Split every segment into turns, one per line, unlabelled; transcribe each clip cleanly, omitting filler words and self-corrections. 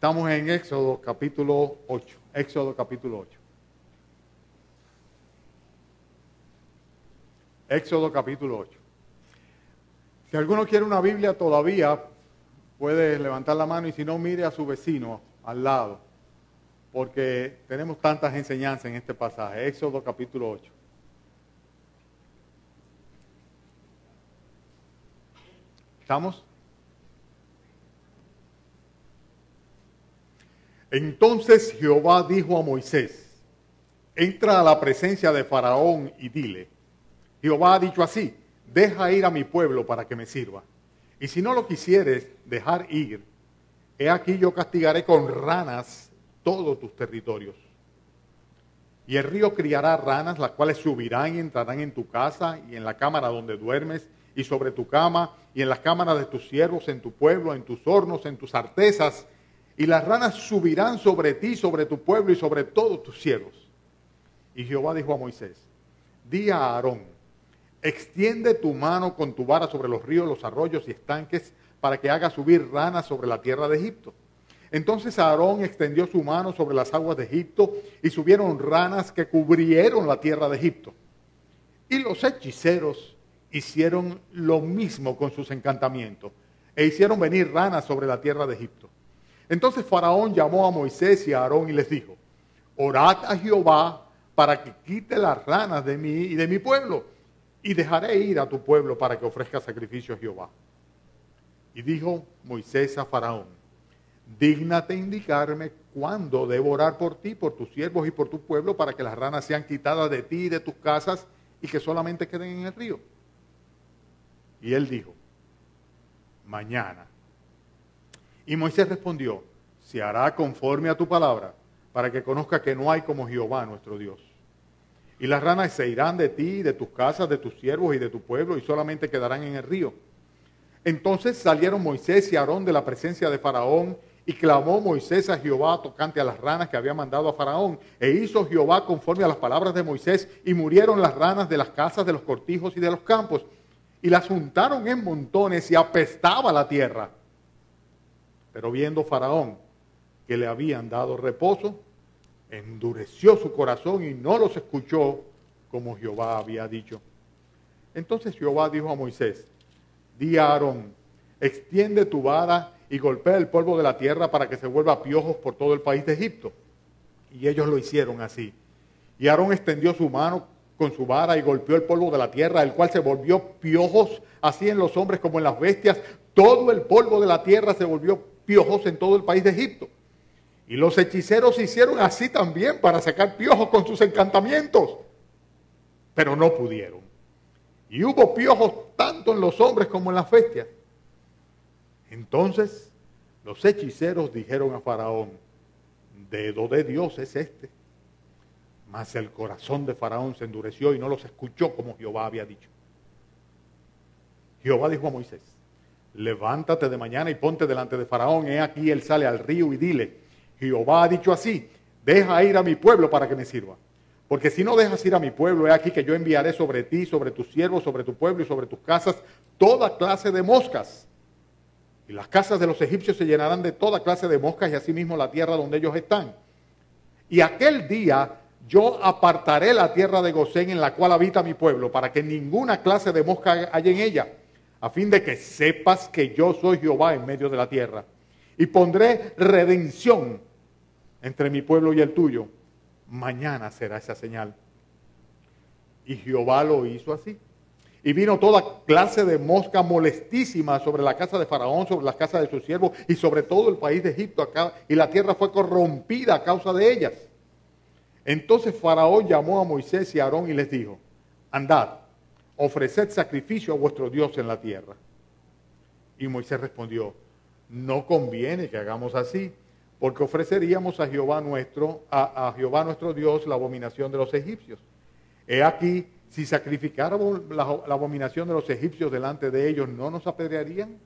Estamos en Éxodo capítulo 8. Éxodo capítulo 8. Éxodo capítulo 8. Si alguno quiere una Biblia todavía, puede levantar la mano y si no, mire a su vecino al lado, porque tenemos tantas enseñanzas en este pasaje. Éxodo capítulo 8. ¿Estamos? Entonces Jehová dijo a Moisés: entra a la presencia de Faraón y dile: Jehová ha dicho así, deja ir a mi pueblo para que me sirva. Y si no lo quisieres dejar ir, he aquí yo castigaré con ranas todos tus territorios. Y el río criará ranas, las cuales subirán y entrarán en tu casa y en la cámara donde duermes, y sobre tu cama, y en las cámaras de tus siervos, en tu pueblo, en tus hornos, en tus artesas. Y las ranas subirán sobre ti, sobre tu pueblo y sobre todos tus siervos. Y Jehová dijo a Moisés: di a Aarón: extiende tu mano con tu vara sobre los ríos, los arroyos y estanques, para que haga subir ranas sobre la tierra de Egipto. Entonces Aarón extendió su mano sobre las aguas de Egipto, y subieron ranas que cubrieron la tierra de Egipto. Y los hechiceros hicieron lo mismo con sus encantamientos, e hicieron venir ranas sobre la tierra de Egipto. Entonces Faraón llamó a Moisés y a Aarón y les dijo: orad a Jehová para que quite las ranas de mí y de mi pueblo, y dejaré ir a tu pueblo para que ofrezca sacrificio a Jehová. Y dijo Moisés a Faraón: dígnate indicarme cuándo debo orar por ti, por tus siervos y por tu pueblo, para que las ranas sean quitadas de ti y de tus casas y que solamente queden en el río. Y él dijo: mañana. Y Moisés respondió: se hará conforme a tu palabra, para que conozca que no hay como Jehová nuestro Dios. Y las ranas se irán de ti, de tus casas, de tus siervos y de tu pueblo, y solamente quedarán en el río. Entonces salieron Moisés y Aarón de la presencia de Faraón, y clamó Moisés a Jehová tocante a las ranas que había mandado a Faraón. E hizo Jehová conforme a las palabras de Moisés, y murieron las ranas de las casas, de los cortijos y de los campos. Y las juntaron en montones, y apestaba la tierra. Pero viendo Faraón que le habían dado reposo, endureció su corazón y no los escuchó como Jehová había dicho. Entonces Jehová dijo a Moisés: di a Aarón: extiende tu vara y golpea el polvo de la tierra para que se vuelva piojos por todo el país de Egipto. Y ellos lo hicieron así. Y Aarón extendió su mano con su vara y golpeó el polvo de la tierra, el cual se volvió piojos, así en los hombres como en las bestias. Todo el polvo de la tierra se volvió piojos en todo el país de Egipto. Y los hechiceros hicieron así también para sacar piojos con sus encantamientos, pero no pudieron. Y hubo piojos tanto en los hombres como en las bestias. Entonces los hechiceros dijeron a Faraón: dedo de Dios es este. Mas el corazón de Faraón se endureció y no los escuchó como Jehová había dicho. Jehová dijo a Moisés: levántate de mañana y ponte delante de Faraón. He aquí él sale al río, y dile: Jehová ha dicho así, deja ir a mi pueblo para que me sirva. Porque si no dejas ir a mi pueblo, he aquí que yo enviaré sobre ti, sobre tus siervos, sobre tu pueblo y sobre tus casas toda clase de moscas. Y las casas de los egipcios se llenarán de toda clase de moscas, y asimismo la tierra donde ellos están. Y aquel día yo apartaré la tierra de Gosén, en la cual habita mi pueblo, para que ninguna clase de mosca haya en ella, a fin de que sepas que yo soy Jehová en medio de la tierra. Y pondré redención entre mi pueblo y el tuyo. Mañana será esa señal. Y Jehová lo hizo así. Y vino toda clase de mosca molestísima sobre la casa de Faraón, sobre las casas de sus siervos y sobre todo el país de Egipto acá, y la tierra fue corrompida a causa de ellas. Entonces Faraón llamó a Moisés y a Aarón y les dijo: andad, ofreced sacrificio a vuestro Dios en la tierra. Y Moisés respondió: no conviene que hagamos así, porque ofreceríamos a Jehová nuestro Dios la abominación de los egipcios. He aquí, si sacrificáramos la abominación de los egipcios delante de ellos, ¿no nos apedrearían?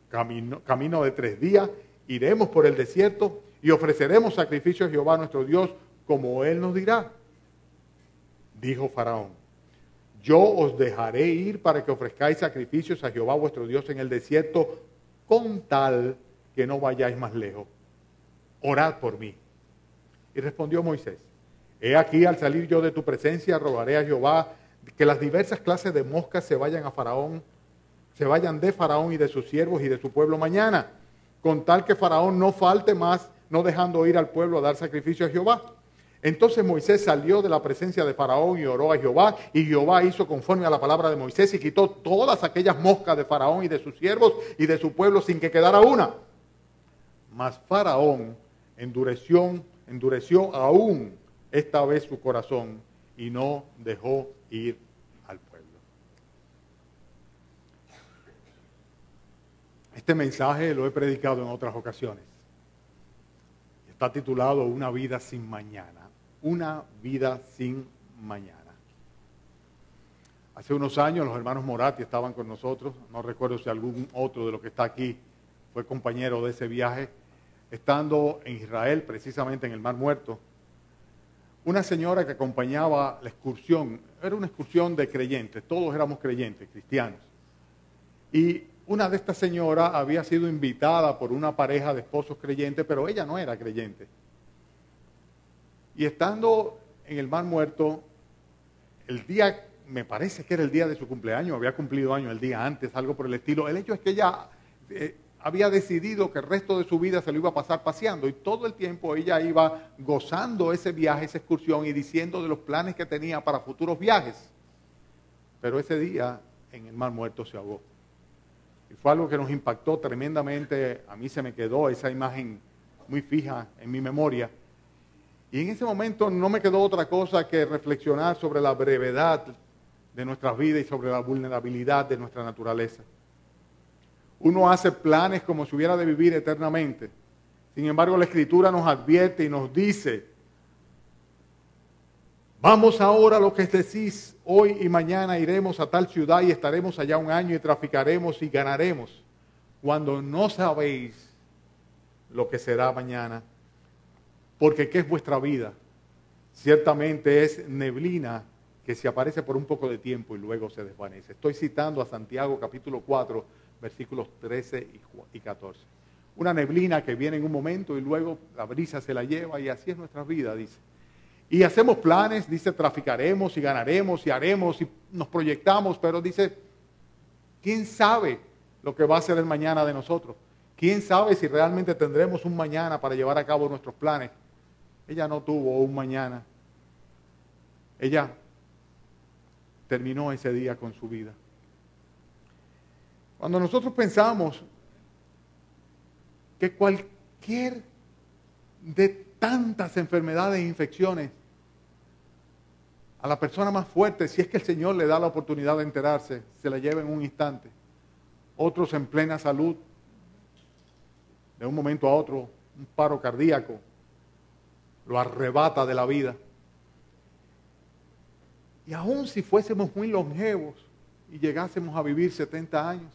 Camino de 3 días, iremos por el desierto y ofreceremos sacrificio a Jehová nuestro Dios, como él nos dirá. Dijo Faraón: yo os dejaré ir para que ofrezcáis sacrificios a Jehová vuestro Dios en el desierto, con tal que no vayáis más lejos. orad por mí. Y respondió Moisés, he aquí, al salir yo de tu presencia, rogaré a Jehová que las diversas clases de moscas se vayan de Faraón y de sus siervos y de su pueblo mañana, con tal que Faraón no falte más, no dejando ir al pueblo a dar sacrificio a Jehová. Entonces Moisés salió de la presencia de Faraón y oró a Jehová, y Jehová hizo conforme a la palabra de Moisés y quitó todas aquellas moscas de Faraón y de sus siervos y de su pueblo sin que quedara una. Mas Faraón endureció aún esta vez su corazón y no dejó ir al pueblo. Este mensaje lo he predicado en otras ocasiones. Está titulado Una vida sin mañana. Una vida sin mañana. Hace unos años los hermanos Moratti estaban con nosotros. No recuerdo si algún otro de los que está aquí fue compañero de ese viaje. Estando en Israel, precisamente en el Mar Muerto, una señora que acompañaba la excursión, era una excursión de creyentes, todos éramos creyentes, cristianos. Y una de estas señoras había sido invitada por una pareja de esposos creyentes, pero ella no era creyente. Y estando en el Mar Muerto, el día, me parece que era el día de su cumpleaños, había cumplido años el día antes, algo por el estilo. El hecho es que ella había decidido que el resto de su vida se lo iba a pasar paseando, y todo el tiempo ella iba gozando ese viaje, esa excursión, y diciendo de los planes que tenía para futuros viajes. Pero ese día en el Mar Muerto se ahogó. Y fue algo que nos impactó tremendamente. A mí se me quedó esa imagen muy fija en mi memoria. Y en ese momento no me quedó otra cosa que reflexionar sobre la brevedad de nuestras vidas y sobre la vulnerabilidad de nuestra naturaleza. Uno hace planes como si hubiera de vivir eternamente. Sin embargo, la Escritura nos advierte y nos dice, vamos ahora a lo que decís, hoy y mañana iremos a tal ciudad y estaremos allá un año y traficaremos y ganaremos, cuando no sabéis lo que será mañana. Porque ¿qué es vuestra vida? Ciertamente es neblina que se aparece por un poco de tiempo y luego se desvanece. Estoy citando a Santiago capítulo 4, versículos 13 y 14. Una neblina que viene en un momento y luego la brisa se la lleva, y así es nuestra vida, dice. Y hacemos planes, dice, traficaremos y ganaremos y haremos y nos proyectamos, pero dice, ¿quién sabe lo que va a ser el mañana de nosotros? ¿Quién sabe si realmente tendremos un mañana para llevar a cabo nuestros planes? Ella no tuvo un mañana. Ella terminó ese día con su vida. Cuando nosotros pensamos que cualquier de tantas enfermedades e infecciones, a la persona más fuerte, si es que el Señor le da la oportunidad de enterarse, se la lleva en un instante. Otros en plena salud, de un momento a otro, un paro cardíaco, lo arrebata de la vida. Y aun si fuésemos muy longevos y llegásemos a vivir 70 años,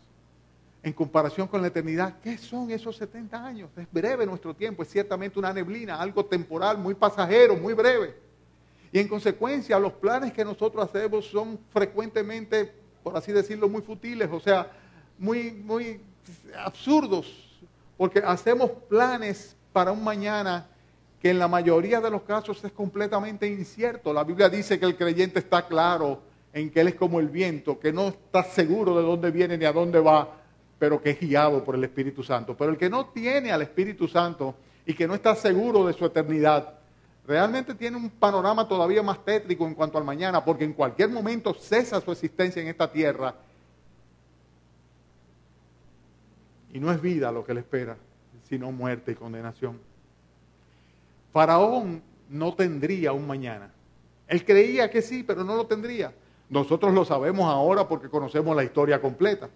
en comparación con la eternidad, ¿qué son esos 70 años? Es breve nuestro tiempo, es ciertamente una neblina, algo temporal, muy pasajero, muy breve. Y en consecuencia, los planes que nosotros hacemos son frecuentemente, por así decirlo, muy futiles, o sea, muy absurdos, porque hacemos planes para un mañana que en la mayoría de los casos es completamente incierto. La Biblia dice que el creyente está claro en que él es como el viento, que no está seguro de dónde viene ni a dónde va, pero que es guiado por el Espíritu Santo. Pero el que no tiene al Espíritu Santo y que no está seguro de su eternidad, realmente tiene un panorama todavía más tétrico en cuanto al mañana, porque en cualquier momento cesa su existencia en esta tierra. Y no es vida lo que le espera, sino muerte y condenación. Faraón no tendría un mañana. Él creía que sí, pero no lo tendría. Nosotros lo sabemos ahora porque conocemos la historia completa.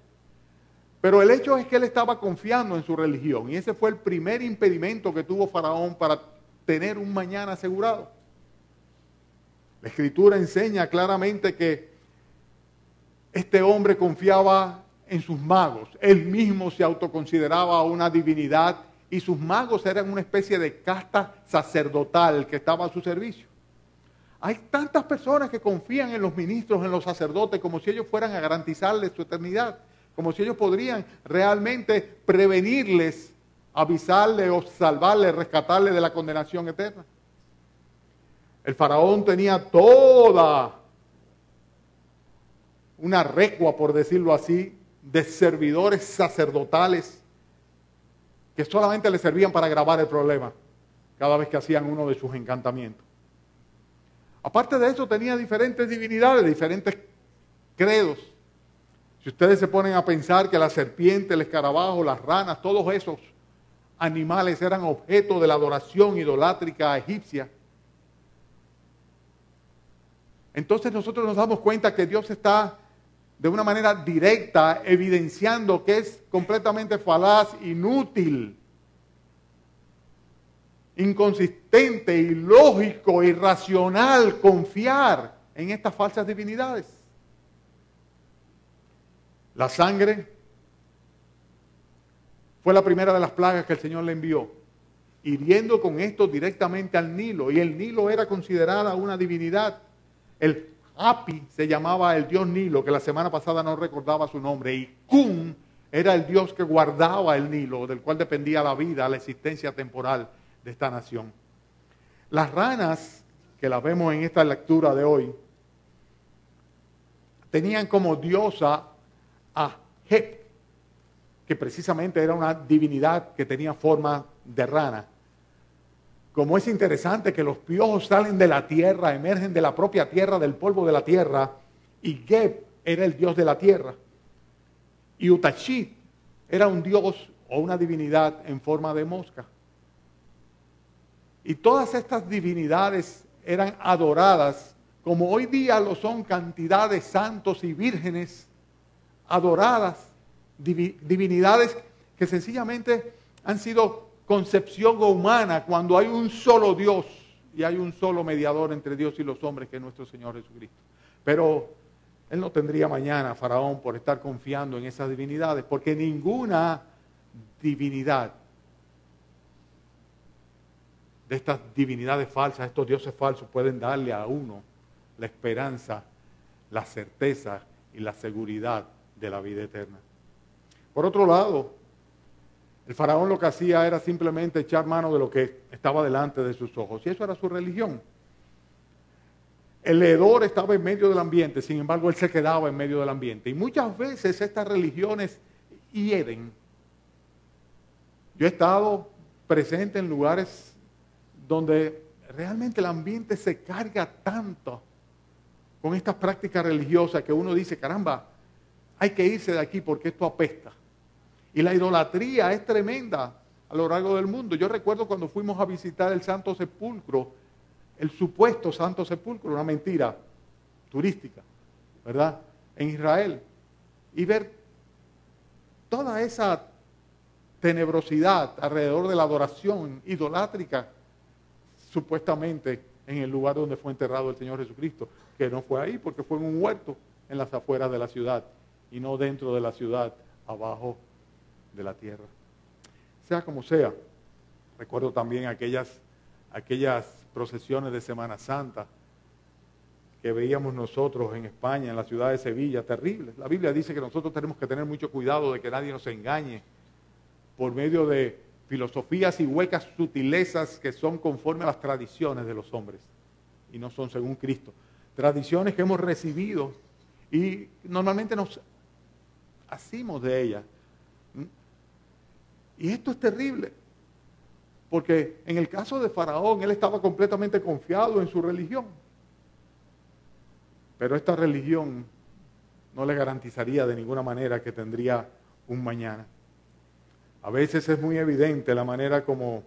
Pero el hecho es que él estaba confiando en su religión, y ese fue el primer impedimento que tuvo Faraón para tener un mañana asegurado. La Escritura enseña claramente que este hombre confiaba en sus magos. Él mismo se autoconsideraba una divinidad y sus magos eran una especie de casta sacerdotal que estaba a su servicio. Hay tantas personas que confían en los ministros, en los sacerdotes, como si ellos fueran a garantizarles su eternidad, como si ellos podrían realmente prevenirles avisarle o salvarle, rescatarle de la condenación eterna. El faraón tenía toda una recua, por decirlo así, de servidores sacerdotales que solamente le servían para agravar el problema cada vez que hacían uno de sus encantamientos. Aparte de eso, tenía diferentes divinidades, diferentes credos. Si ustedes se ponen a pensar que la serpiente, el escarabajo, las ranas, todos esos animales eran objeto de la adoración idolátrica egipcia, entonces nosotros nos damos cuenta que Dios está de una manera directa evidenciando que es completamente falaz, inútil, inconsistente, ilógico, irracional confiar en estas falsas divinidades. La sangre fue la primera de las plagas que el Señor le envió, hiriendo con esto directamente al Nilo, y el Nilo era considerada una divinidad. El Hapi se llamaba el dios Nilo, que la semana pasada no recordaba su nombre, y Kun era el dios que guardaba el Nilo, del cual dependía la vida, la existencia temporal de esta nación. Las ranas, que las vemos en esta lectura de hoy, tenían como diosa a Hep, que precisamente era una divinidad que tenía forma de rana. Como es interesante que los piojos salen de la tierra, emergen de la propia tierra, del polvo de la tierra, y Geb era el dios de la tierra. Y Utachit era un dios o una divinidad en forma de mosca. Y todas estas divinidades eran adoradas, como hoy día lo son cantidad de santos y vírgenes adoradas, divinidades que sencillamente han sido concepción humana cuando hay un solo Dios y hay un solo mediador entre Dios y los hombres, que es nuestro Señor Jesucristo. Pero él no tendría mañana, Faraón, por estar confiando en esas divinidades, porque ninguna divinidad de estas divinidades falsas, estos dioses falsos, pueden darle a uno la esperanza, la certeza y la seguridad de la vida eterna. Por otro lado, el faraón lo que hacía era simplemente echar mano de lo que estaba delante de sus ojos, y eso era su religión. El leedor estaba en medio del ambiente, sin embargo, él se quedaba en medio del ambiente. Y muchas veces estas religiones hieren. Yo he estado presente en lugares donde realmente el ambiente se carga tanto con estas prácticas religiosas que uno dice, caramba, hay que irse de aquí porque esto apesta. Y la idolatría es tremenda a lo largo del mundo. Yo recuerdo cuando fuimos a visitar el Santo Sepulcro, el supuesto Santo Sepulcro, una mentira turística, ¿verdad? En Israel. Y ver toda esa tenebrosidad alrededor de la adoración idolátrica, supuestamente en el lugar donde fue enterrado el Señor Jesucristo, que no fue ahí porque fue en un huerto en las afueras de la ciudad y no dentro de la ciudad, abajo de la tierra. Sea como sea, recuerdo también aquellas procesiones de Semana Santa que veíamos nosotros en España, en la ciudad de Sevilla, terribles. La Biblia dice que nosotros tenemos que tener mucho cuidado de que nadie nos engañe por medio de filosofías y huecas sutilezas que son conforme a las tradiciones de los hombres y no son según Cristo. Tradiciones que hemos recibido y normalmente nos asimos de ellas. Y esto es terrible, porque en el caso de Faraón, él estaba completamente confiado en su religión. Pero esta religión no le garantizaría de ninguna manera que tendría un mañana. A veces es muy evidente la manera como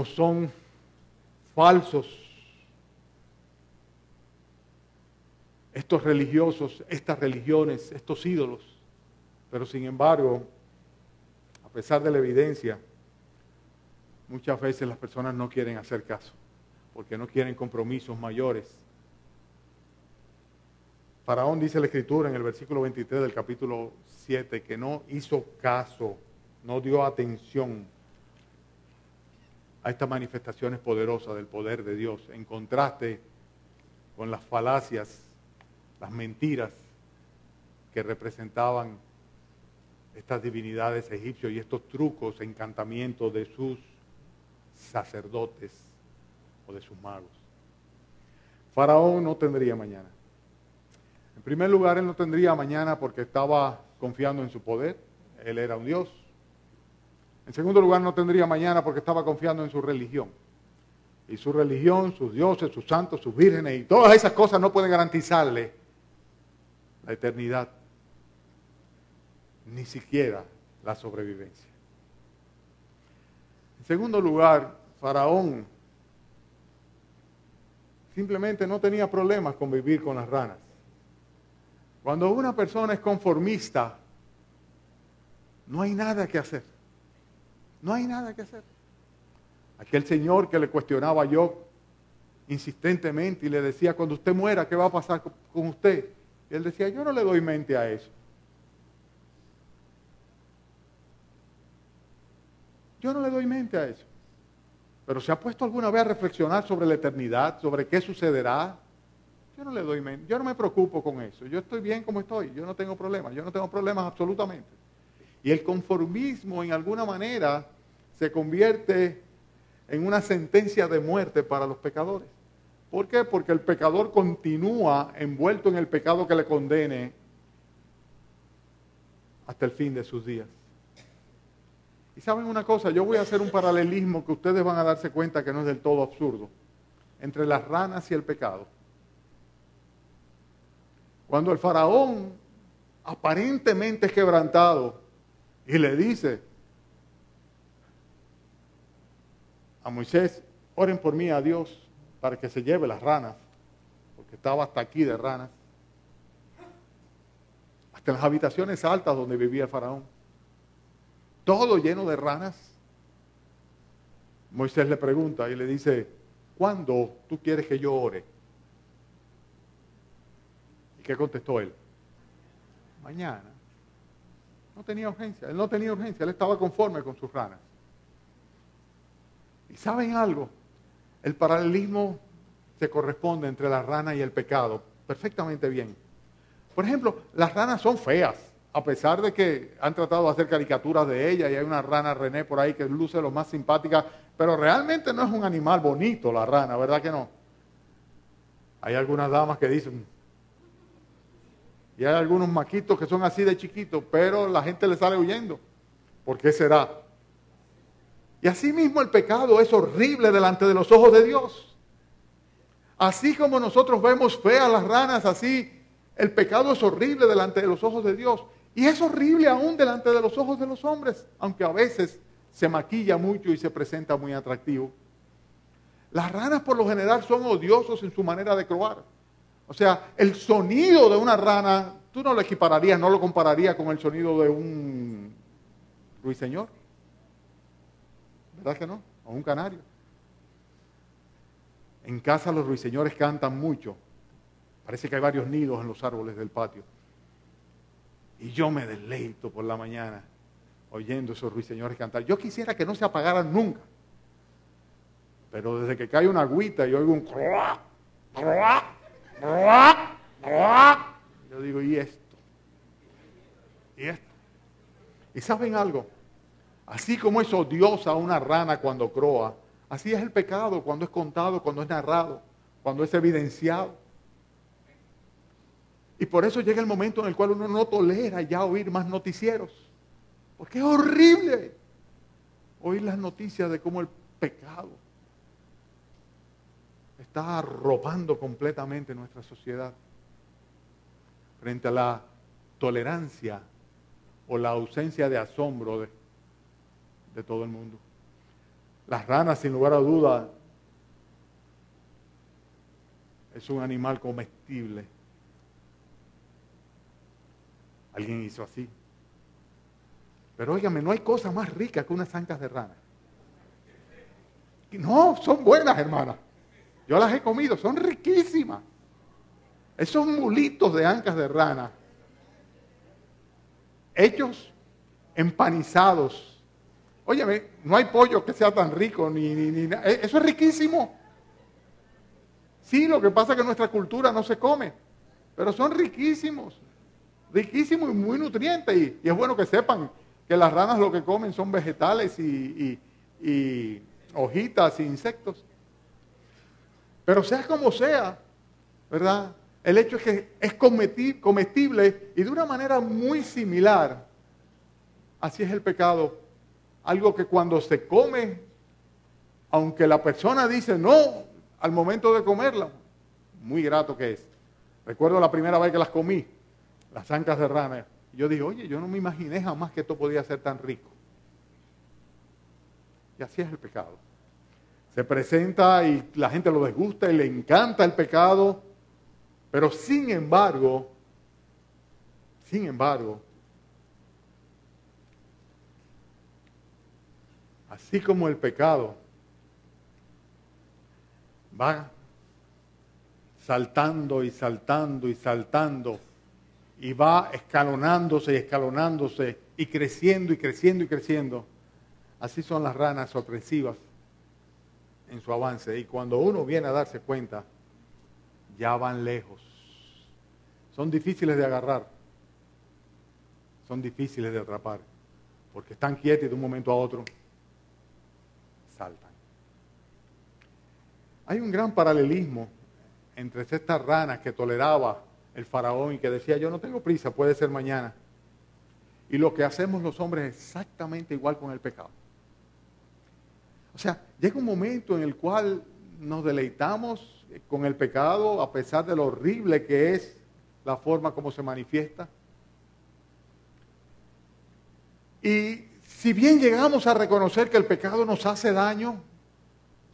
son falsos estos religiosos, estas religiones, estos ídolos. Pero sin embargo, a pesar de la evidencia, muchas veces las personas no quieren hacer caso, porque no quieren compromisos mayores. Faraón, dice la Escritura en el versículo 23 del capítulo 7, que no hizo caso, no dio atención a estas manifestaciones poderosas del poder de Dios, en contraste con las falacias, las mentiras que representaban estas divinidades egipcios y estos trucos, encantamientos de sus sacerdotes o de sus magos. Faraón no tendría mañana. En primer lugar, él no tendría mañana porque estaba confiando en su poder. Él era un dios. En segundo lugar, no tendría mañana porque estaba confiando en su religión. Y su religión, sus dioses, sus santos, sus vírgenes y todas esas cosas no pueden garantizarle la eternidad, ni siquiera la sobrevivencia. En segundo lugar, Faraón simplemente no tenía problemas con vivir con las ranas. Cuando una persona es conformista, no hay nada que hacer. No hay nada que hacer. Aquel señor que le cuestionaba a Job insistentemente y le decía, cuando usted muera, ¿qué va a pasar con usted? Y él decía, yo no le doy mente a eso. Yo no le doy mente a eso. Pero ¿se ha puesto alguna vez a reflexionar sobre la eternidad, sobre qué sucederá? Yo no le doy mente, yo no me preocupo con eso. Yo estoy bien como estoy, yo no tengo problemas, absolutamente. Y el conformismo en alguna manera se convierte en una sentencia de muerte para los pecadores. ¿Por qué? Porque el pecador continúa envuelto en el pecado que le condene hasta el fin de sus días. Y saben una cosa, yo voy a hacer un paralelismo que ustedes van a darse cuenta que no es del todo absurdo, entre las ranas y el pecado. Cuando el faraón aparentemente es quebrantado y le dice a Moisés, oren por mí a Dios para que se lleve las ranas, porque estaba hasta aquí de ranas, hasta en las habitaciones altas donde vivía el faraón, todo lleno de ranas. Moisés le pregunta y le dice, ¿cuándo tú quieres que yo ore? ¿Y qué contestó él? Mañana. No tenía urgencia, él no tenía urgencia, él estaba conforme con sus ranas. ¿Y saben algo? El paralelismo se corresponde entre la rana y el pecado perfectamente bien. Por ejemplo, las ranas son feas, a pesar de que han tratado de hacer caricaturas de ella y hay una rana René por ahí que luce lo más simpática, pero realmente no es un animal bonito la rana, ¿verdad que no? Hay algunas damas que dicen, y hay algunos maquitos que son así de chiquitos, pero la gente le sale huyendo. ¿Por qué será? Y así mismo el pecado es horrible delante de los ojos de Dios. Así como nosotros vemos feas las ranas, así el pecado es horrible delante de los ojos de Dios. Y es horrible aún delante de los ojos de los hombres, aunque a veces se maquilla mucho y se presenta muy atractivo. Las ranas por lo general son odiosos en su manera de croar. O sea, el sonido de una rana, tú no lo equipararías, no lo compararías con el sonido de un ruiseñor. ¿Verdad que no? O un canario. En casa los ruiseñores cantan mucho. Parece que hay varios nidos en los árboles del patio. Y yo me deleito por la mañana oyendo esos ruiseñores cantar. Yo quisiera que no se apagaran nunca. Pero desde que cae una agüita y oigo un croak, croak, croak, croak, yo digo, ¿y esto? ¿Y esto? ¿Y saben algo? Así como es odiosa una rana cuando croa, así es el pecado cuando es contado, cuando es narrado, cuando es evidenciado. Y por eso llega el momento en el cual uno no tolera ya oír más noticieros. Porque es horrible oír las noticias de cómo el pecado está arropando completamente nuestra sociedad frente a la tolerancia o la ausencia de asombro de todo el mundo. Las ranas, sin lugar a duda, es un animal comestible. Alguien hizo así. Pero óigame, no hay cosa más rica que unas ancas de rana. No, son buenas, hermanas. Yo las he comido, son riquísimas. Esos mulitos de ancas de rana, hechos empanizados. Óyeme, no hay pollo que sea tan rico, ni nada. Eso es riquísimo. Sí, lo que pasa es que nuestra cultura no se come, pero son riquísimos. riquísimo y muy nutriente. Y es bueno que sepan que las ranas lo que comen son vegetales y hojitas e insectos. Pero sea como sea, ¿verdad? El hecho es que es comestible y de una manera muy similar. Así es el pecado. Algo que cuando se come, aunque la persona dice no al momento de comerla, muy grato que es. Recuerdo la primera vez que las comí, las ancas de rana. Yo dije, oye, yo no me imaginé jamás que esto podía ser tan rico. Y así es el pecado. Se presenta y la gente lo desgusta y le encanta el pecado, pero sin embargo, así como el pecado va saltando y saltando y saltando y va escalonándose y escalonándose y creciendo y creciendo y creciendo, así son las ranas sorpresivas en su avance. Y cuando uno viene a darse cuenta, ya van lejos. Son difíciles de agarrar, son difíciles de atrapar, porque están quietos y de un momento a otro saltan. Hay un gran paralelismo entre estas ranas que toleraba el faraón y que decía, yo no tengo prisa, puede ser mañana. Y lo que hacemos los hombres es exactamente igual con el pecado. O sea, llega un momento en el cual nos deleitamos con el pecado a pesar de lo horrible que es la forma como se manifiesta. Y si bien llegamos a reconocer que el pecado nos hace daño,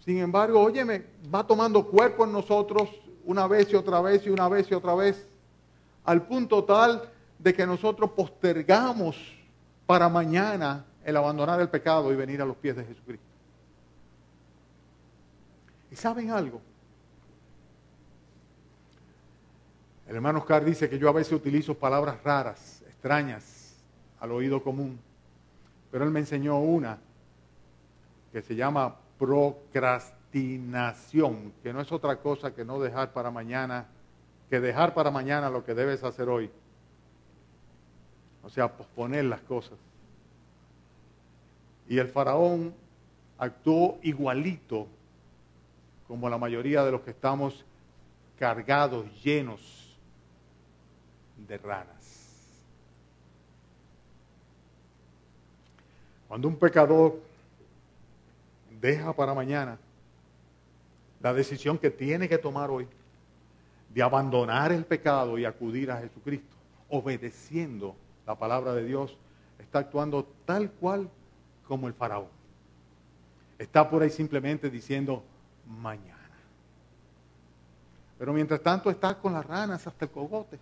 sin embargo, óyeme, va tomando cuerpo en nosotros una vez y otra vez y una vez y otra vez, al punto tal de que nosotros postergamos para mañana el abandonar el pecado y venir a los pies de Jesucristo. ¿Y saben algo? El hermano Oscar dice que yo a veces utilizo palabras raras, extrañas al oído común, pero él me enseñó una que se llama procrastinación, que no es otra cosa que no dejar para mañana, que dejar para mañana lo que debes hacer hoy. O sea, posponer las cosas. Y el faraón actuó igualito como la mayoría de los que estamos cargados, llenos de ranas. Cuando un pecador deja para mañana la decisión que tiene que tomar hoy de abandonar el pecado y acudir a Jesucristo, obedeciendo la palabra de Dios, está actuando tal cual como el faraón. Está por ahí simplemente diciendo mañana. Pero mientras tanto está con las ranas hasta el cogote.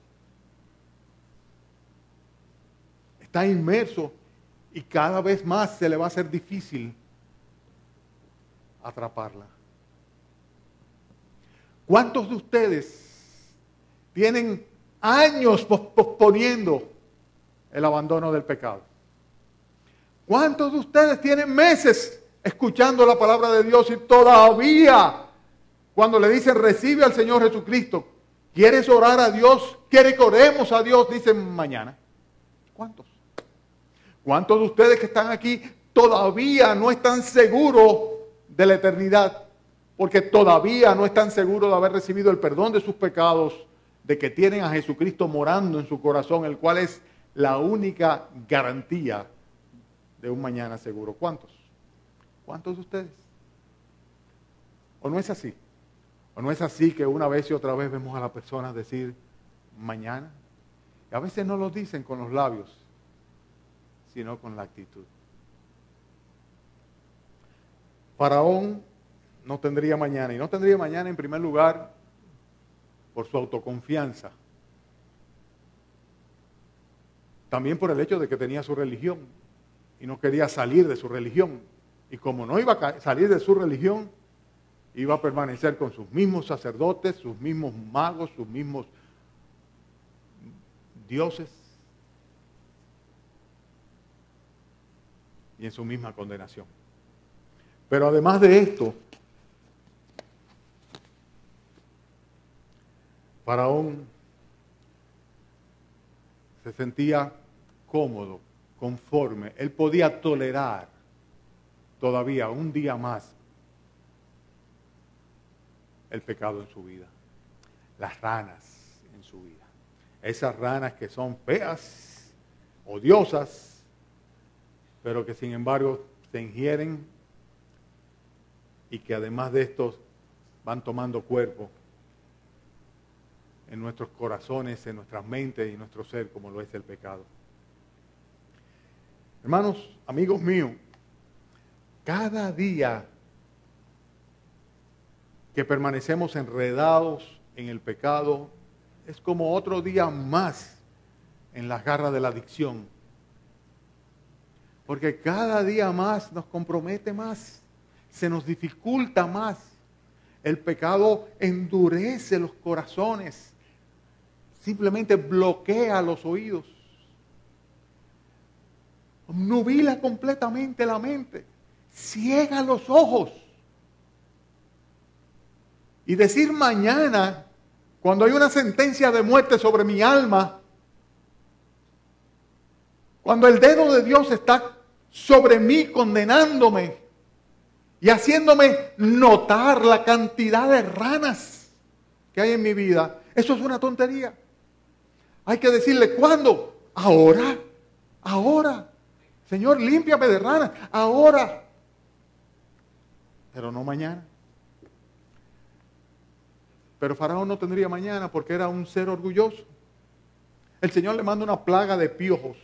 Está inmerso y cada vez más se le va a hacer difícil atraparla. ¿Cuántos de ustedes tienen años posponiendo el abandono del pecado? ¿Cuántos de ustedes tienen meses escuchando la palabra de Dios y todavía cuando le dicen recibe al Señor Jesucristo, quieres orar a Dios, quiere que oremos a Dios, dicen mañana? ¿Cuántos? ¿Cuántos de ustedes que están aquí todavía no están seguros de la eternidad? Porque todavía no están seguros de haber recibido el perdón de sus pecados, de que tienen a Jesucristo morando en su corazón, el cual es la única garantía de un mañana seguro. ¿Cuántos? ¿Cuántos de ustedes? ¿O no es así? ¿O no es así que una vez y otra vez vemos a las personas decir mañana? Y a veces no lo dicen con los labios, sino con la actitud. Faraón no tendría mañana, y no tendría mañana en primer lugar por su autoconfianza. También por el hecho de que tenía su religión y no quería salir de su religión. Y como no iba a salir de su religión, iba a permanecer con sus mismos sacerdotes, sus mismos magos, sus mismos dioses y en su misma condenación. Pero además de esto, Faraón se sentía cómodo, conforme. Él podía tolerar todavía un día más el pecado en su vida. Las ranas en su vida. Esas ranas que son feas, odiosas, pero que sin embargo se ingieren y que además de esto van tomando cuerpo en nuestros corazones, en nuestras mentes y en nuestro ser, como lo es el pecado. Hermanos, amigos míos, cada día que permanecemos enredados en el pecado es como otro día más en las garras de la adicción. Porque cada día más nos compromete más, se nos dificulta más. El pecado endurece los corazones, simplemente bloquea los oídos, nubila completamente la mente, ciega los ojos. Y decir mañana, cuando hay una sentencia de muerte sobre mi alma, cuando el dedo de Dios está sobre mí condenándome y haciéndome notar la cantidad de ranas que hay en mi vida, eso es una tontería. Hay que decirle, ¿cuándo? Ahora, ahora. Señor, límpiame de ranas, ahora. Pero no mañana. Pero Faraón no tendría mañana porque era un ser orgulloso. El Señor le manda una plaga de piojos.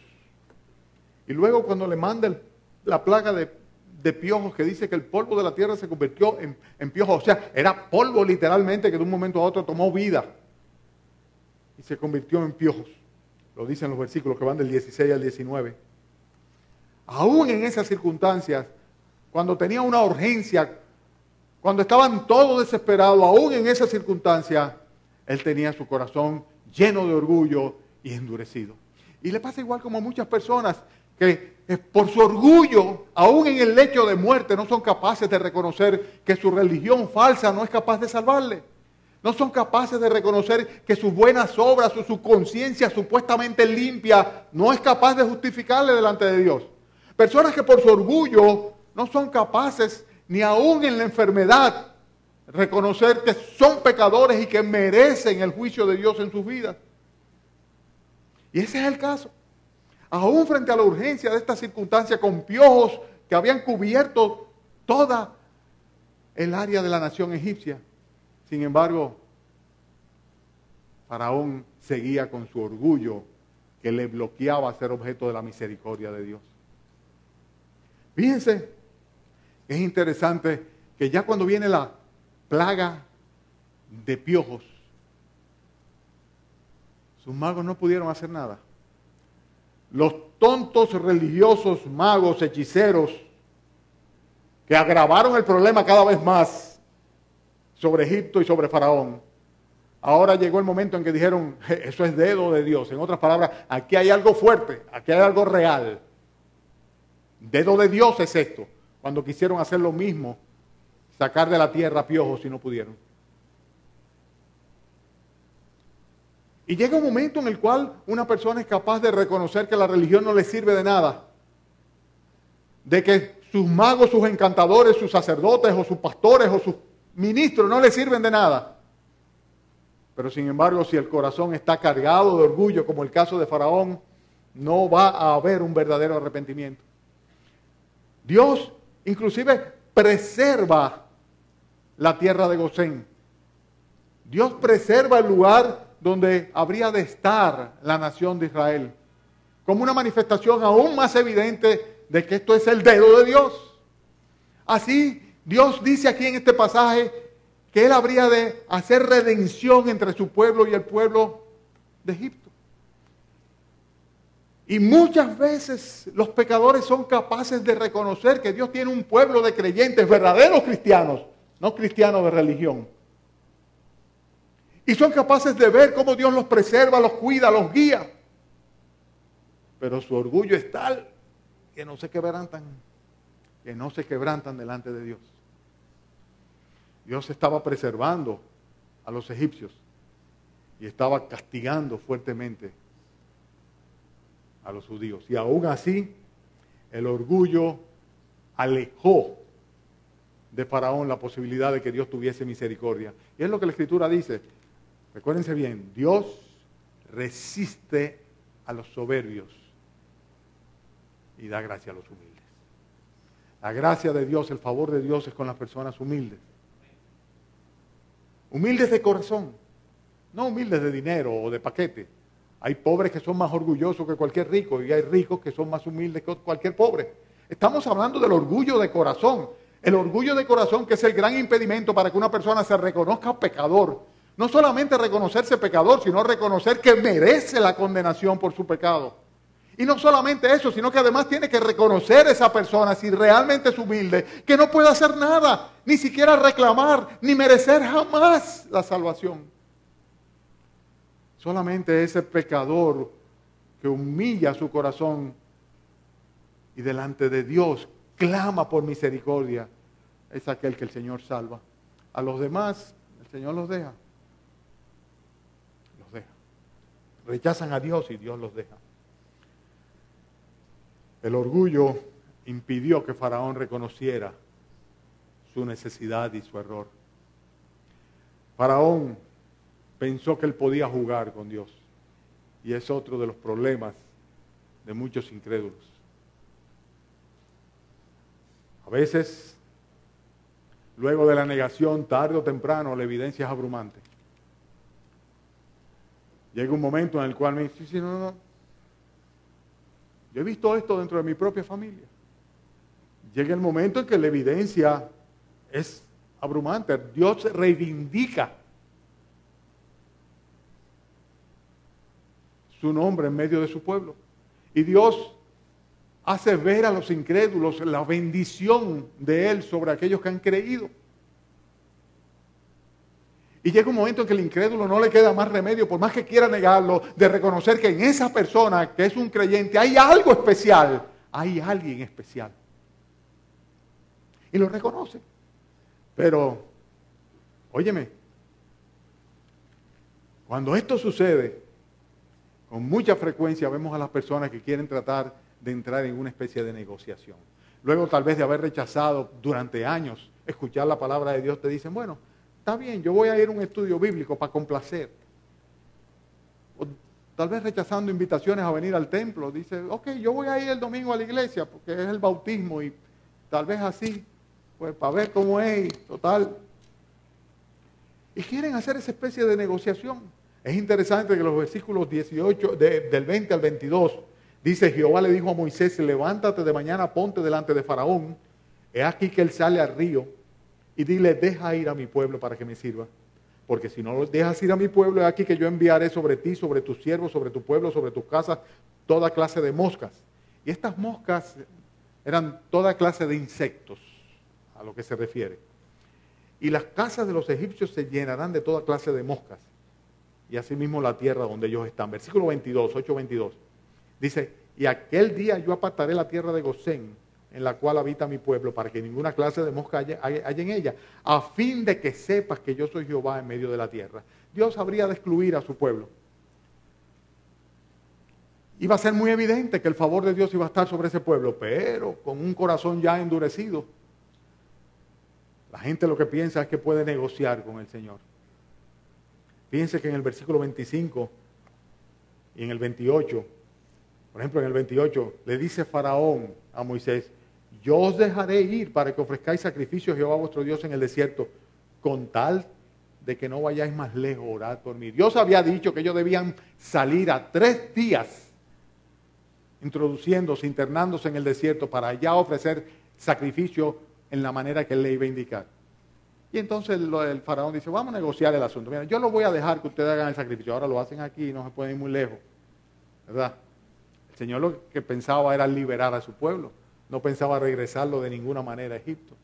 Y luego cuando le manda la plaga de piojos que dice que el polvo de la tierra se convirtió en piojos. O sea, era polvo literalmente que de un momento a otro tomó vida. Y se convirtió en piojos. Lo dicen los versículos que van del 16 al 19. Aún en esas circunstancias, cuando tenía una urgencia, cuando estaban todos desesperados, aún en esas circunstancias, él tenía su corazón lleno de orgullo y endurecido. Y le pasa igual como a muchas personas que por su orgullo, aún en el lecho de muerte, no son capaces de reconocer que su religión falsa no es capaz de salvarle. No son capaces de reconocer que sus buenas obras o su conciencia supuestamente limpia no es capaz de justificarle delante de Dios. Personas que por su orgullo no son capaces ni aún en la enfermedad reconocer que son pecadores y que merecen el juicio de Dios en sus vidas. Y ese es el caso. Aún frente a la urgencia de esta circunstancia con piojos que habían cubierto toda el área de la nación egipcia. Sin embargo, Faraón seguía con su orgullo que le bloqueaba ser objeto de la misericordia de Dios. Fíjense, es interesante que ya cuando viene la plaga de piojos, sus magos no pudieron hacer nada. Los tontos religiosos, magos, hechiceros, que agravaron el problema cada vez más sobre Egipto y sobre Faraón, ahora llegó el momento en que dijeron, eso es dedo de Dios. En otras palabras, aquí hay algo fuerte, aquí hay algo real. Dedo de Dios es esto. Cuando quisieron hacer lo mismo, sacar de la tierra piojos y no pudieron. Y llega un momento en el cual una persona es capaz de reconocer que la religión no le sirve de nada. De que sus magos, sus encantadores, sus sacerdotes o sus pastores o sus ministros no le sirven de nada. Pero sin embargo, si el corazón está cargado de orgullo, como el caso de Faraón, no va a haber un verdadero arrepentimiento. Dios inclusive preserva la tierra de Gosén. Dios preserva el lugar donde habría de estar la nación de Israel, como una manifestación aún más evidente de que esto es el dedo de Dios. Así, Dios dice aquí en este pasaje que Él habría de hacer redención entre su pueblo y el pueblo de Egipto. Y muchas veces los pecadores son capaces de reconocer que Dios tiene un pueblo de creyentes, verdaderos cristianos, no cristianos de religión. Y son capaces de ver cómo Dios los preserva, los cuida, los guía. Pero su orgullo es tal que no se quebrantan, delante de Dios. Dios estaba preservando a los egipcios y estaba castigando fuertemente a los judíos. Y aún así, el orgullo alejó de Faraón la posibilidad de que Dios tuviese misericordia. Y es lo que la Escritura dice. Recuérdense bien, Dios resiste a los soberbios y da gracia a los humildes. La gracia de Dios, el favor de Dios es con las personas humildes. Humildes de corazón, no humildes de dinero o de paquete. Hay pobres que son más orgullosos que cualquier rico y hay ricos que son más humildes que cualquier pobre. Estamos hablando del orgullo de corazón. El orgullo de corazón, que es el gran impedimento para que una persona se reconozca pecador. No solamente reconocerse pecador, sino reconocer que merece la condenación por su pecado. Y no solamente eso, sino que además tiene que reconocer esa persona, si realmente es humilde, que no puede hacer nada, ni siquiera reclamar, ni merecer jamás la salvación. Solamente ese pecador que humilla su corazón y delante de Dios clama por misericordia, es aquel que el Señor salva. A los demás, el Señor los deja. Los deja. Rechazan a Dios y Dios los deja. El orgullo impidió que Faraón reconociera su necesidad y su error. Faraón pensó que él podía jugar con Dios. Y es otro de los problemas de muchos incrédulos. A veces, luego de la negación, tarde o temprano, la evidencia es abrumante. Llega un momento en el cual me dice, sí, no. Yo he visto esto dentro de mi propia familia. Llega el momento en que la evidencia es abrumante. Dios reivindica su nombre en medio de su pueblo. Y Dios hace ver a los incrédulos la bendición de Él sobre aquellos que han creído. Y llega un momento en que el incrédulo no le queda más remedio, por más que quiera negarlo, de reconocer que en esa persona que es un creyente hay algo especial, hay alguien especial. Y lo reconoce. Pero, óyeme, cuando esto sucede, con mucha frecuencia vemos a las personas que quieren tratar de entrar en una especie de negociación. Luego, tal vez de haber rechazado durante años escuchar la palabra de Dios, te dicen, bueno, está bien, yo voy a ir a un estudio bíblico para complacer. O tal vez rechazando invitaciones a venir al templo. Dice, ok, yo voy a ir el domingo a la iglesia porque es el bautismo y tal vez así, pues para ver cómo es, total. Y quieren hacer esa especie de negociación. Es interesante que los versículos 18, del 20 al 22, dice, Jehová le dijo a Moisés, levántate de mañana, ponte delante de Faraón. He aquí que él sale al río. Y dile, deja ir a mi pueblo para que me sirva. Porque si no lo dejas ir a mi pueblo, es aquí que yo enviaré sobre ti, sobre tus siervos, sobre tu pueblo, sobre tus casas, toda clase de moscas. Y estas moscas eran toda clase de insectos, a lo que se refiere. Y las casas de los egipcios se llenarán de toda clase de moscas. Y asimismo la tierra donde ellos están. Versículo 22, 8:22. Dice, y aquel día yo apartaré la tierra de Gosén, en la cual habita mi pueblo, para que ninguna clase de mosca haya en ella, a fin de que sepas que yo soy Jehová en medio de la tierra. Dios habría de excluir a su pueblo. Iba a ser muy evidente que el favor de Dios iba a estar sobre ese pueblo, pero con un corazón ya endurecido. La gente lo que piensa es que puede negociar con el Señor. Fíjense que en el versículo 25 y en el 28, por ejemplo en el 28, le dice Faraón a Moisés, yo os dejaré ir para que ofrezcáis sacrificio a Jehová vuestro Dios en el desierto, con tal de que no vayáis más lejos, orad por mí. Dios había dicho que ellos debían salir a 3 días, introduciéndose, internándose en el desierto, para allá ofrecer sacrificio en la manera que él le iba a indicar. Y entonces el faraón dice, vamos a negociar el asunto. Mira, yo lo voy a dejar que ustedes hagan el sacrificio. Ahora lo hacen aquí, no se pueden ir muy lejos. ¿Verdad? El Señor lo que pensaba era liberar a su pueblo. No pensaba regresarlo de ninguna manera a Egipto.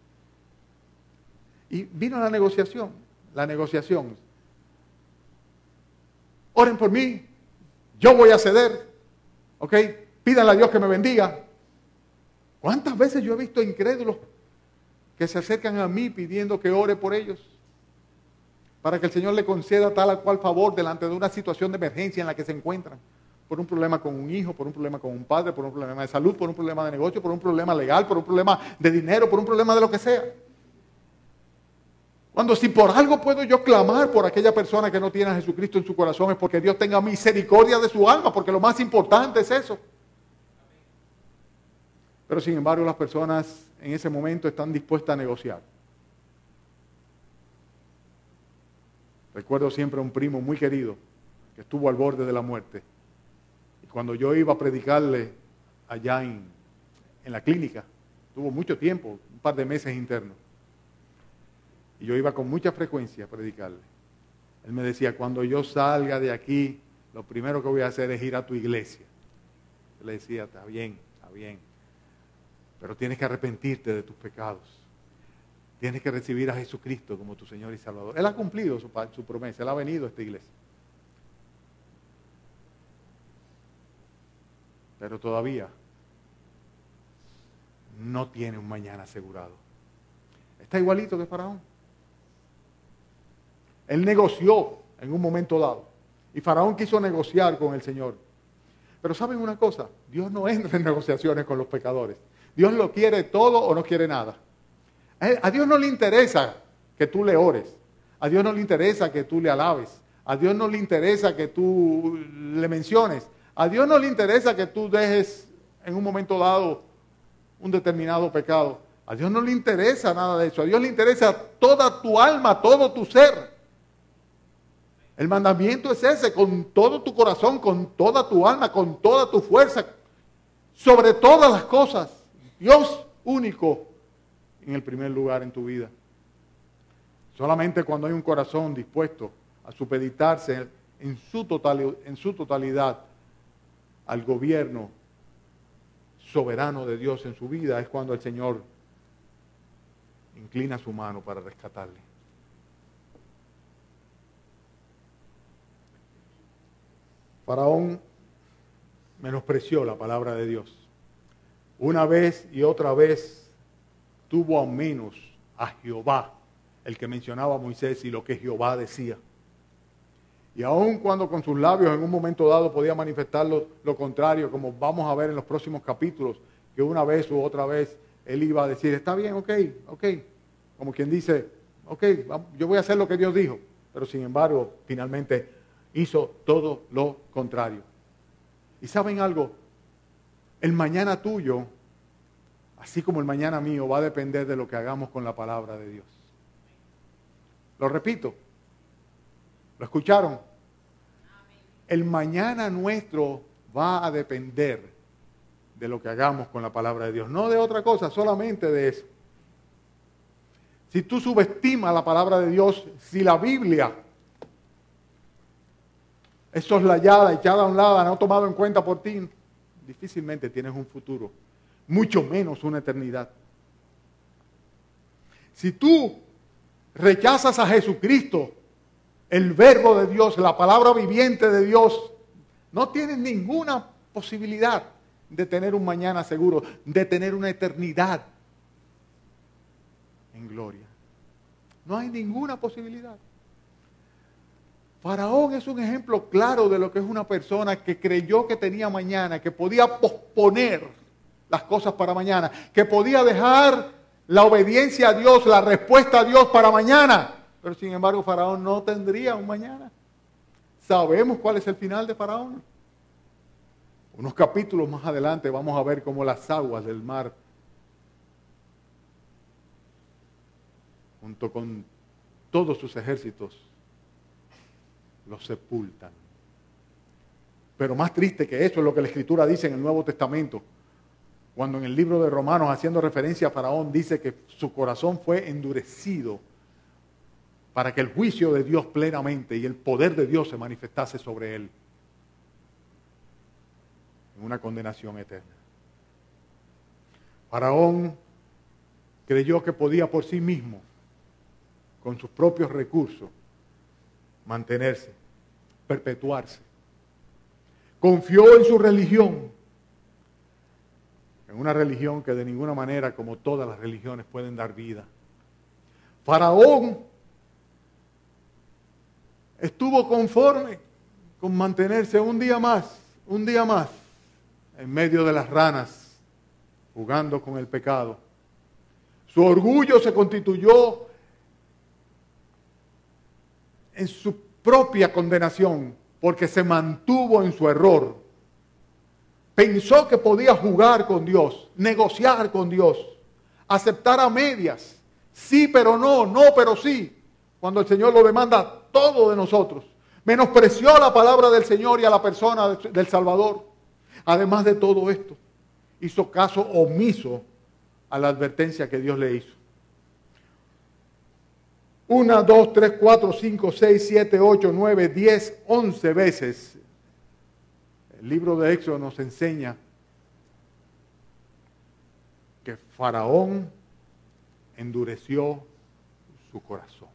Y vino la negociación. La negociación. Oren por mí. Yo voy a ceder. ¿Ok? Pídanle a Dios que me bendiga. ¿Cuántas veces yo he visto incrédulos que se acercan a mí pidiendo que ore por ellos? Para que el Señor le conceda tal o cual favor delante de una situación de emergencia en la que se encuentran. por un problema con un hijo, por un problema con un padre, por un problema de salud, por un problema de negocio, por un problema legal, por un problema de dinero, por un problema de lo que sea. Cuando si por algo puedo yo clamar por aquella persona que no tiene a Jesucristo en su corazón es porque Dios tenga misericordia de su alma, porque lo más importante es eso. Pero sin embargo las personas en ese momento están dispuestas a negociar. Recuerdo siempre a un primo muy querido que estuvo al borde de la muerte. Y cuando yo iba a predicarle allá en la clínica, tuvo mucho tiempo, un par de meses internos. Y yo iba con mucha frecuencia a predicarle. Él me decía, cuando yo salga de aquí, lo primero que voy a hacer es ir a tu iglesia. Yo le decía, está bien, pero tienes que arrepentirte de tus pecados. Tienes que recibir a Jesucristo como tu Señor y Salvador. Él ha cumplido su promesa, él ha venido a esta iglesia. Pero todavía no tiene un mañana asegurado. Está igualito que Faraón. Él negoció en un momento dado. Y Faraón quiso negociar con el Señor. Pero ¿saben una cosa? Dios no entra en negociaciones con los pecadores. Dios lo quiere todo o no quiere nada. A Dios no le interesa que tú le ores. A Dios no le interesa que tú le alabes. A Dios no le interesa que tú le menciones. A Dios no le interesa que tú dejes en un momento dado un determinado pecado. A Dios no le interesa nada de eso. A Dios le interesa toda tu alma, todo tu ser. El mandamiento es ese, con todo tu corazón, con toda tu alma, con toda tu fuerza, sobre todas las cosas. Dios único en el primer lugar en tu vida. Solamente cuando hay un corazón dispuesto a supeditarse en su totalidad al gobierno soberano de Dios en su vida, es cuando el Señor inclina su mano para rescatarle. Faraón menospreció la palabra de Dios. Una vez y otra vez tuvo a menos a Jehová, el que mencionaba a Moisés y lo que Jehová decía. Y aun cuando con sus labios en un momento dado podía manifestar lo contrario, como vamos a ver en los próximos capítulos, que una vez u otra vez él iba a decir, está bien, ok, como quien dice, ok, yo voy a hacer lo que Dios dijo, pero sin embargo, finalmente hizo todo lo contrario. ¿Y saben algo? El mañana tuyo, así como el mañana mío, va a depender de lo que hagamos con la palabra de Dios. Lo repito. ¿Lo escucharon? El mañana nuestro va a depender de lo que hagamos con la palabra de Dios. No de otra cosa, solamente de eso. Si tú subestimas la palabra de Dios, si la Biblia es soslayada, echada a un lado, no tomado en cuenta por ti, difícilmente tienes un futuro, mucho menos una eternidad. Si tú rechazas a Jesucristo, el verbo de Dios, la palabra viviente de Dios, no tienes ninguna posibilidad de tener un mañana seguro, de tener una eternidad en gloria. No hay ninguna posibilidad. Faraón es un ejemplo claro de lo que es una persona que creyó que tenía mañana, que podía posponer las cosas para mañana, que podía dejar la obediencia a Dios, la respuesta a Dios para mañana. Pero sin embargo, Faraón no tendría un mañana. ¿Sabemos cuál es el final de Faraón? Unos capítulos más adelante vamos a ver cómo las aguas del mar, junto con todos sus ejércitos, los sepultan. Pero más triste que eso es lo que la Escritura dice en el Nuevo Testamento, cuando en el libro de Romanos, haciendo referencia a Faraón, dice que su corazón fue endurecido para que el juicio de Dios plenamente y el poder de Dios se manifestase sobre él en una condenación eterna. Faraón creyó que podía por sí mismo, con sus propios recursos, mantenerse, perpetuarse. Confió en su religión, en una religión que de ninguna manera, como todas las religiones, pueden dar vida. Faraón estuvo conforme con mantenerse un día más Un día más, en medio de las ranas, jugando con el pecado. Su orgullo se constituyó en su propia condenación, porque se mantuvo en su error. Pensó que podía jugar con Dios, negociar con Dios, aceptar a medias. Sí, pero no, no, pero sí. Cuando el Señor lo demanda todo de nosotros. Menospreció la palabra del Señor y a la persona del Salvador. Además de todo esto, hizo caso omiso a la advertencia que Dios le hizo. 1, 2, 3, 4, 5, 6, 7, 8, 9, 10, 11 veces. El libro de Éxodo nos enseña que Faraón endureció su corazón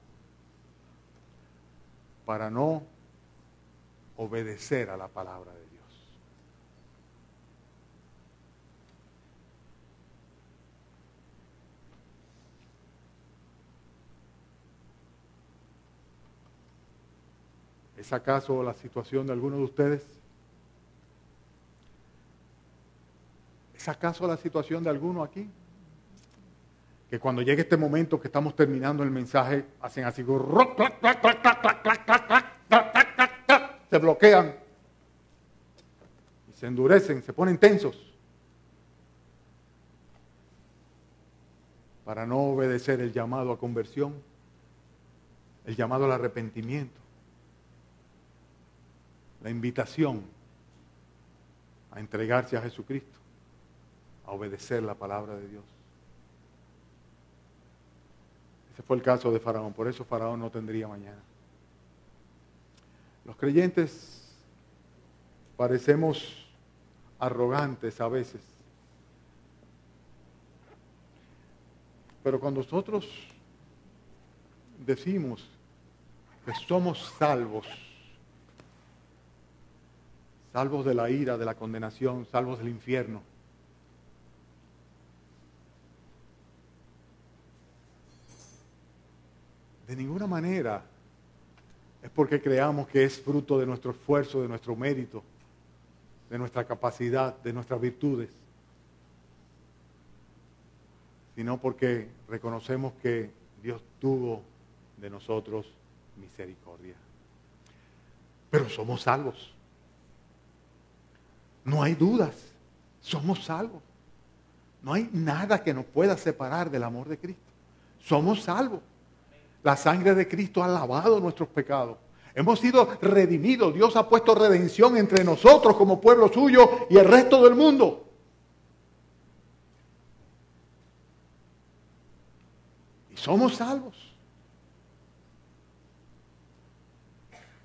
para no obedecer a la palabra de Dios. ¿Es acaso la situación de alguno de ustedes? ¿Es acaso la situación de alguno aquí? Que cuando llegue este momento que estamos terminando el mensaje, hacen así, se bloquean y se endurecen, se ponen tensos para no obedecer el llamado a conversión, el llamado al arrepentimiento, la invitación a entregarse a Jesucristo, a obedecer la palabra de Dios. Ese fue el caso de Faraón, por eso Faraón no tendría mañana. Los creyentes parecemos arrogantes a veces, pero cuando nosotros decimos que somos salvos, salvos de la ira, de la condenación, salvos del infierno, de ninguna manera es porque creamos que es fruto de nuestro esfuerzo, de nuestro mérito, de nuestra capacidad, de nuestras virtudes, sino porque reconocemos que Dios tuvo de nosotros misericordia. Pero somos salvos. No hay dudas, somos salvos. No hay nada que nos pueda separar del amor de Cristo. Somos salvos. La sangre de Cristo ha lavado nuestros pecados. Hemos sido redimidos. Dios ha puesto redención entre nosotros como pueblo suyo y el resto del mundo. Y somos salvos.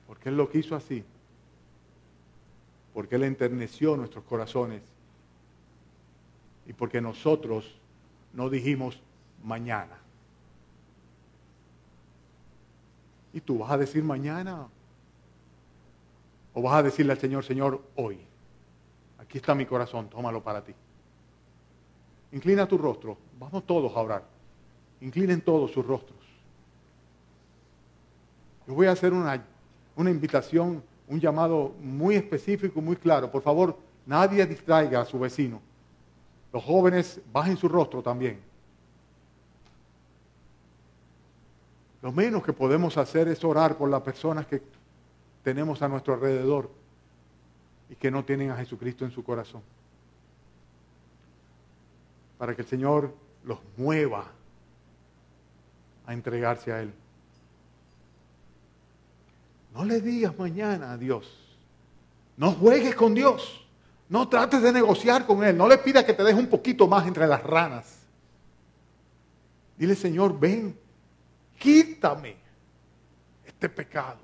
Porque Él lo quiso así. Porque Él enterneció nuestros corazones. Y porque nosotros no dijimos mañana. ¿Y tú vas a decir mañana? ¿O vas a decirle al Señor, Señor, hoy? Aquí está mi corazón, tómalo para ti. Inclina tu rostro. Vamos todos a orar. Inclinen todos sus rostros. Yo voy a hacer una invitación, un llamado muy específico, muy claro. Por favor, nadie distraiga a su vecino. Los jóvenes, bajen su rostro también. Lo menos que podemos hacer es orar por las personas que tenemos a nuestro alrededor y que no tienen a Jesucristo en su corazón. Para que el Señor los mueva a entregarse a Él. No le digas mañana a Dios. No juegues con Dios. No trates de negociar con Él. No le pidas que te deje un poquito más entre las ranas. Dile, Señor, ven, quítame este pecado.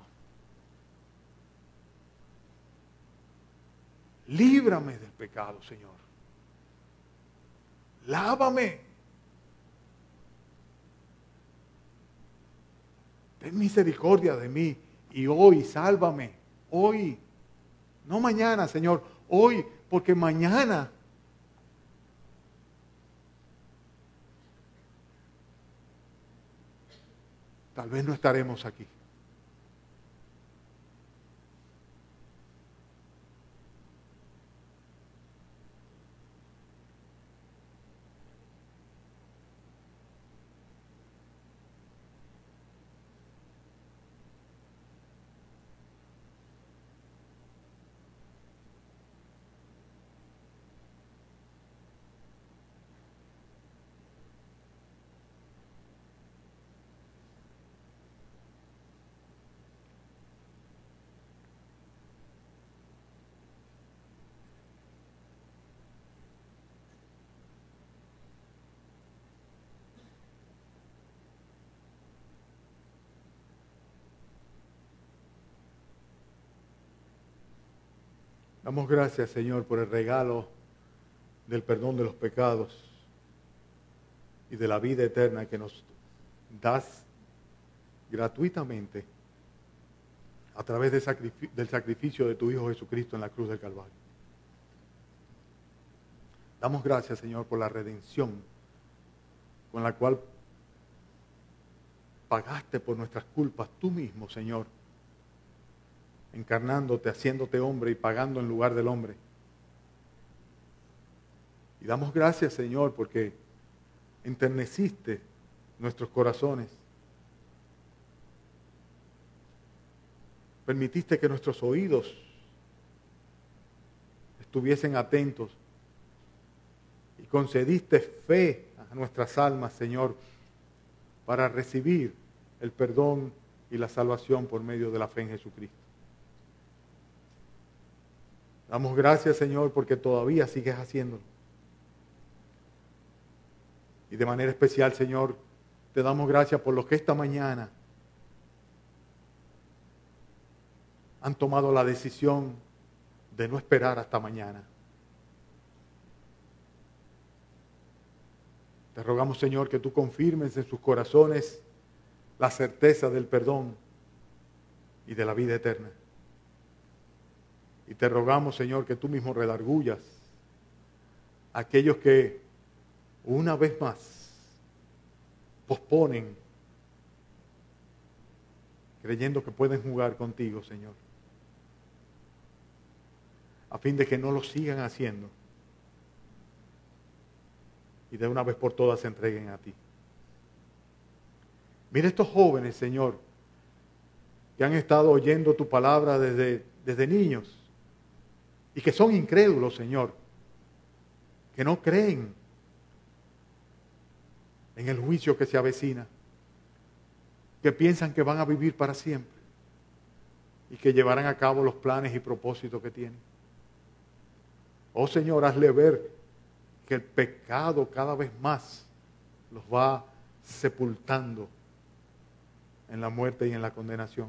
Líbrame del pecado, Señor. Lávame. Ten misericordia de mí y hoy sálvame. Hoy. No mañana, Señor. Hoy, porque mañana tal vez no estaremos aquí. Damos gracias, Señor, por el regalo del perdón de los pecados y de la vida eterna que nos das gratuitamente a través del sacrificio de tu Hijo Jesucristo en la cruz del Calvario. Damos gracias, Señor, por la redención con la cual pagaste por nuestras culpas tú mismo, Señor, encarnándote, haciéndote hombre y pagando en lugar del hombre. Y damos gracias, Señor, porque enterneciste nuestros corazones. Permitiste que nuestros oídos estuviesen atentos y concediste fe a nuestras almas, Señor, para recibir el perdón y la salvación por medio de la fe en Jesucristo. Damos gracias, Señor, porque todavía sigues haciéndolo. Y de manera especial, Señor, te damos gracias por los que esta mañana han tomado la decisión de no esperar hasta mañana. Te rogamos, Señor, que tú confirmes en sus corazones la certeza del perdón y de la vida eterna. Y te rogamos, Señor, que tú mismo redargullas a aquellos que una vez más posponen, creyendo que pueden jugar contigo, Señor, a fin de que no lo sigan haciendo y de una vez por todas se entreguen a ti. Mira estos jóvenes, Señor, que han estado oyendo tu palabra desde niños y que son incrédulos, Señor, que no creen en el juicio que se avecina, que piensan que van a vivir para siempre y que llevarán a cabo los planes y propósitos que tienen. Oh Señor, hazle ver que el pecado cada vez más los va sepultando en la muerte y en la condenación.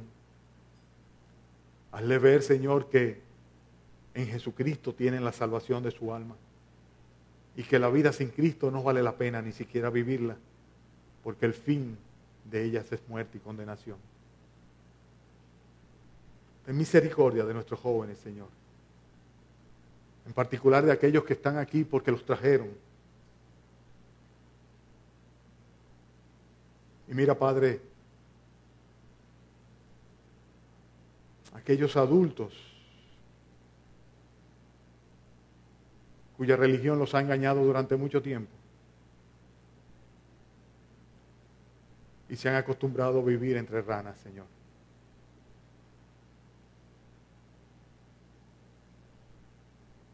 Hazle ver, Señor, que en Jesucristo tienen la salvación de su alma y que la vida sin Cristo no vale la pena ni siquiera vivirla, porque el fin de ellas es muerte y condenación. Ten misericordia de nuestros jóvenes, Señor, en particular de aquellos que están aquí porque los trajeron. Y mira, Padre, aquellos adultos cuya religión los ha engañado durante mucho tiempo y se han acostumbrado a vivir entre ranas, Señor.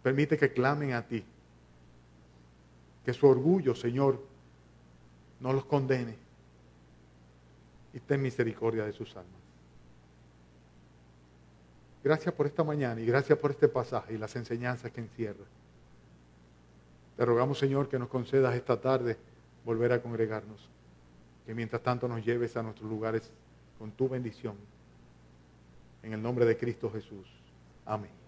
Permite que clamen a ti, que su orgullo, Señor, no los condene, y ten misericordia de sus almas. Gracias por esta mañana y gracias por este pasaje y las enseñanzas que encierra. Te rogamos, Señor, que nos concedas esta tarde volver a congregarnos, que mientras tanto nos lleves a nuestros lugares con tu bendición. En el nombre de Cristo Jesús. Amén.